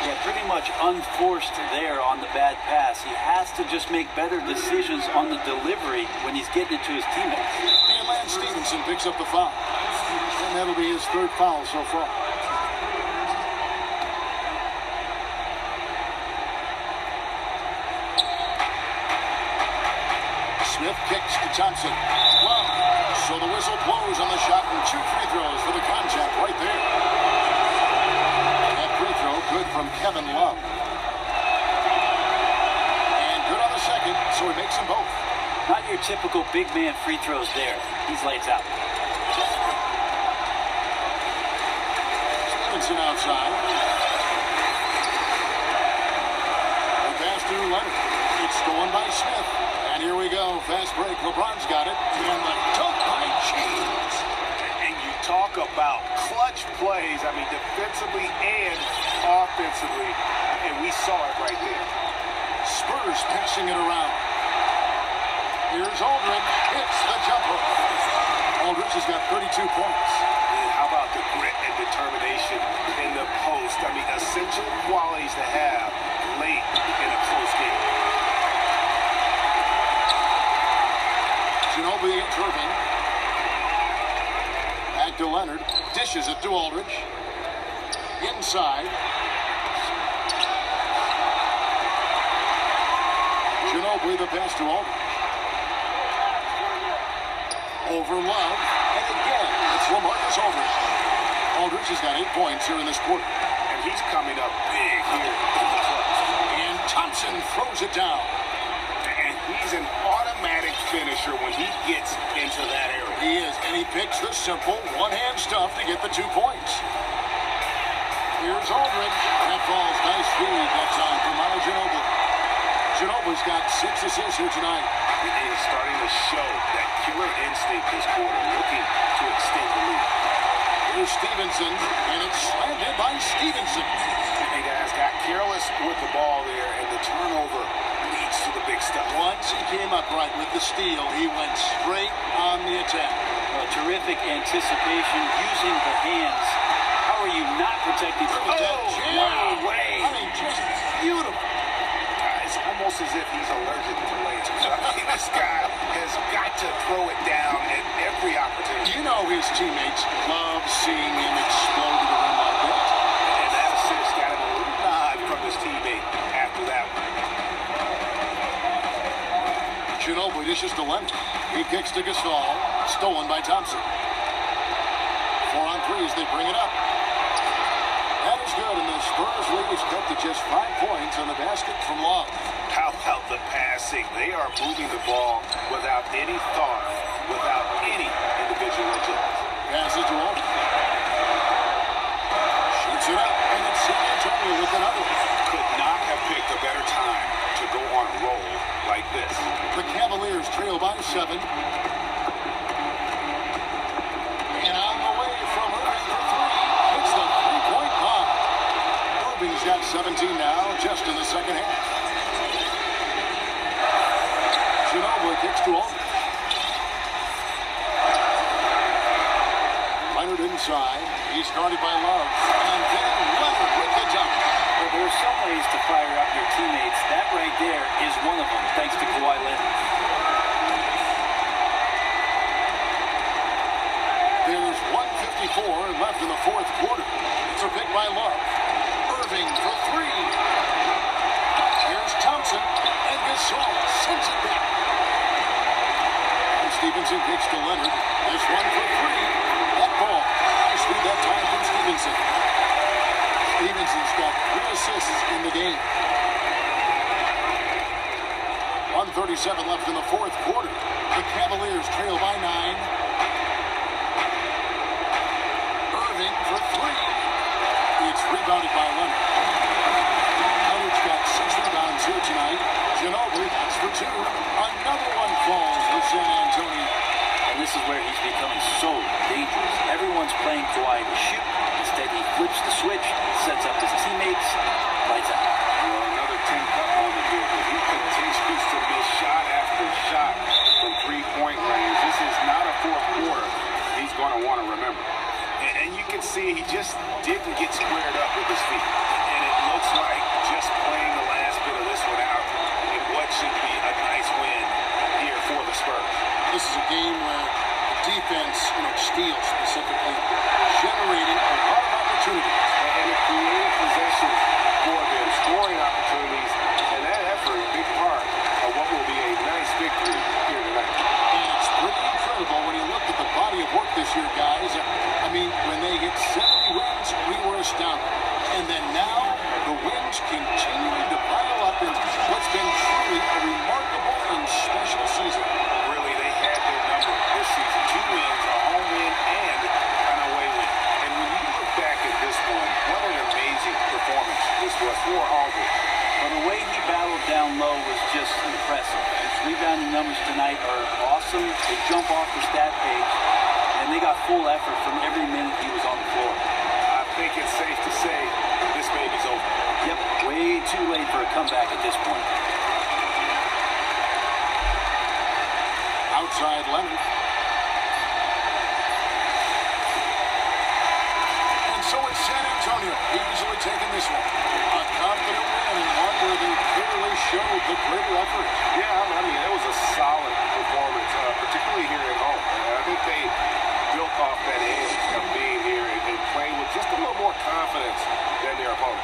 Yeah, pretty much unforced there on the bad pass. He has to just make better decisions on the delivery when he's getting it to his teammates. And Lance Stevenson picks up the foul. And that'll be his 3rd foul so far. Smith kicks to Thompson. Wow. So the whistle blows on the shot and 2 free throws for the contact right there. That free throw good from Kevin Love. And good on the second, so he makes them both. Not your typical big man free throws there. He's lights out. Stevenson outside. The pass to Leonard. It's stolen by Smith. And here we go. Fast break. LeBron's got it. And the dunk by James. And you talk about clutch plays, I mean, defensively and offensively. And we saw it right there. Spurs passing it around. Here's Aldridge. Hits the jumper. Aldridge has got 32 points. And how about the grit and determination in the post? I mean, essential qualities to have late in a close game. Ginobili and Irving. Back to Leonard. Dishes it to Aldridge. Inside. Ginobili, the pass to Aldridge. Over Love, and again, it's LaMarcus Aldridge. Aldridge has got 8 points here in this quarter. And he's coming up big here in the clutch. And Thompson throws it down. And he's an automatic finisher when he gets into that area. He is, and he picks the simple one-hand stuff to get the 2 points. Here's Aldridge. That falls. Nice feed that time for Manu Ginobili. Ginobili's got 6 assists here tonight. He is starting to show that killer instinct this quarter, looking to extend the lead. Here's Stevenson, and it's slammed in by Stevenson. And guys got careless with the ball there, and the turnover leads to the big stuff. Once he came upright with the steal, he went straight on the attack. Terrific anticipation using the hands. How are you not protecting from that? Wow, way. I mean, just beautiful. It's almost as if he's allergic to lasers. I mean, this guy has got to throw it down at every opportunity. You know his teammates love seeing him explode to the rim like that. And that assist got him a little nod from his teammate after that one. Ginobili dishes to Leonard. He kicks to Gasol. Stolen by Thompson. 4 on 3 as they bring it up. That is good, and the Spurs lead is cut to just 5 points on the basket from Love. How about the passing? They are moving the ball without any thought, without any individual agility. Passes to Aldridge. Shoots it up, and it's San Antonio with another. Could not have picked a better time to go on a roll like this. The Cavaliers trail by 7. And on the way from Irving for 3, it's the 3-point bomb. Irving's got 17 now, just in the second half. Ginobili kicks to Aldridge. Leonard inside. He's guarded by Love. And then Leonard with the jump. Well, there are some ways to fire up your teammates. That right there is one of them, thanks to Kawhi Leonard. There's 1:54 left in the fourth quarter. It's a pick by Love. Irving for 3. Here's Thompson, and Gasol sends it back. And Stevenson kicks to Leonard. There's 1 for 3. That ball. Nice read that time from Stevenson. Stevenson's got 3 assists in the game. 1:37 left in the fourth quarter. The Cavaliers trail by 9. Irving for 3. It's rebounded by Leonard. Leonard's got 6 rebounds here tonight. Ginobili has for 2. Another one falls for San Antonio. And this is where he's becoming so dangerous. Everyone's playing Kawhi to shoot. Instead, he flips the switch, sets up his teammates, lights out. Well, another 10-cut moment here, but he continues to miss shot after shot from 3-point range. This is not a fourth quarter he's going to want to remember. And you can see he just didn't get squared up with his feet. And it looks like just playing the last bit of this one out in what should be a nice win here for the Spurs. This is a game where the defense, steals specifically, generating a lot of opportunities. And it created possessions for them, scoring opportunities, and that effort a big part of what will be a nice victory here tonight. And it's pretty incredible when you look at the body of work this year, guys. I mean, when they hit 70 wins, we were astounded. And then now, the wins continuing to pile up in what's been truly a remarkable and special season. Really, they had their number this season. 2 wins, a home win, and an away win. And when you look back at this one, what an amazing performance this was for Aldridge. Well, the way he battled down low was just impressive. His rebounding numbers tonight are awesome. They jump off the stat page, and they got full effort from every minute he was on the floor. I think it's safe to say this baby's over. Yep, way too late for a comeback at this point. Outside Leonard. And so it's San Antonio easily taking this one. A confident win and one where they clearly showed the greater effort. Yeah, I mean, it was a solid performance, particularly here at home. I think they built off that edge of being here and playing with just a little more confidence than their opponent.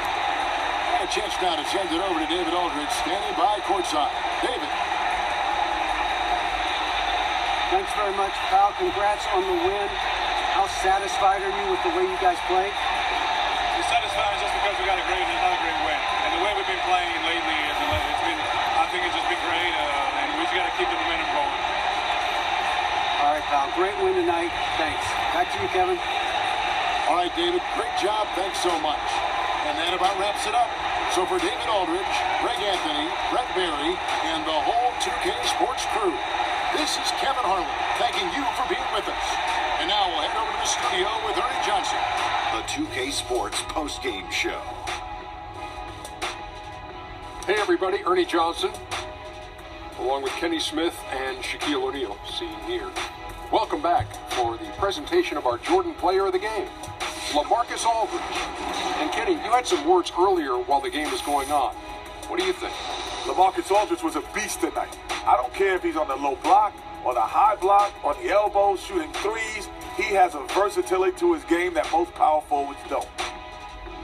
And a chance now to send it over to David Aldridge, standing by courtside. David. Thanks very much, pal. Congrats on the win. How satisfied are you with the way you guys played? We're satisfied just because we got another great win. And the way we've been playing lately, I think it's just been great. And we just got to keep the momentum going. All right, pal. Great win tonight. Thanks. Back to you, Kevin. All right, David. Great job. Thanks so much. And that about wraps it up. So for David Aldridge, Greg Anthony, Brett Barry, and the whole 2K Sports crew, this is Kevin Harlan thanking you for being with us. And now we'll head over to the studio with Ernie Johnson. The 2K Sports postgame show. Hey everybody, Ernie Johnson, along with Kenny Smith and Shaquille O'Neal, seen here. Welcome back for the presentation of our Jordan Player of the Game, LaMarcus Aldridge. And Kenny, you had some words earlier while the game was going on. What do you think? LaMarcus Aldridge was a beast tonight. I don't care if he's on the low block, on the high block, on the elbows, shooting threes. He has a versatility to his game that most power forwards don't.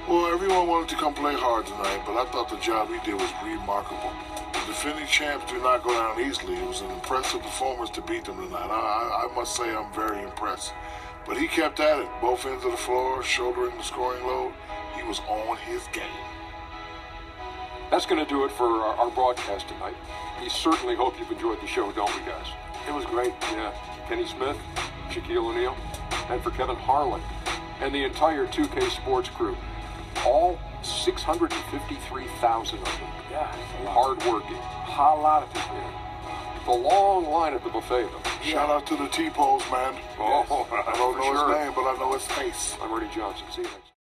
Well, everyone wanted to come play hard tonight, but I thought the job he did was remarkable. The defending champs do not go down easily. It was an impressive performance to beat them tonight. I must say I'm very impressed. But he kept at it, both ends of the floor, shouldering the scoring load. He was on his game. That's going to do it for our broadcast tonight. We certainly hope you've enjoyed the show, don't we, guys? It was great. Yeah. Kenny Smith, Shaquille O'Neal, and for Kevin Harlan, and the entire 2K Sports crew. All 653,000 of them. Yeah. Hard-working. A lot of people. The long line at the buffet, though. Shout out to the T-Pose, man. Oh, I don't know for sure. his name, but I know his face. I'm Ernie Johnson. See you next time.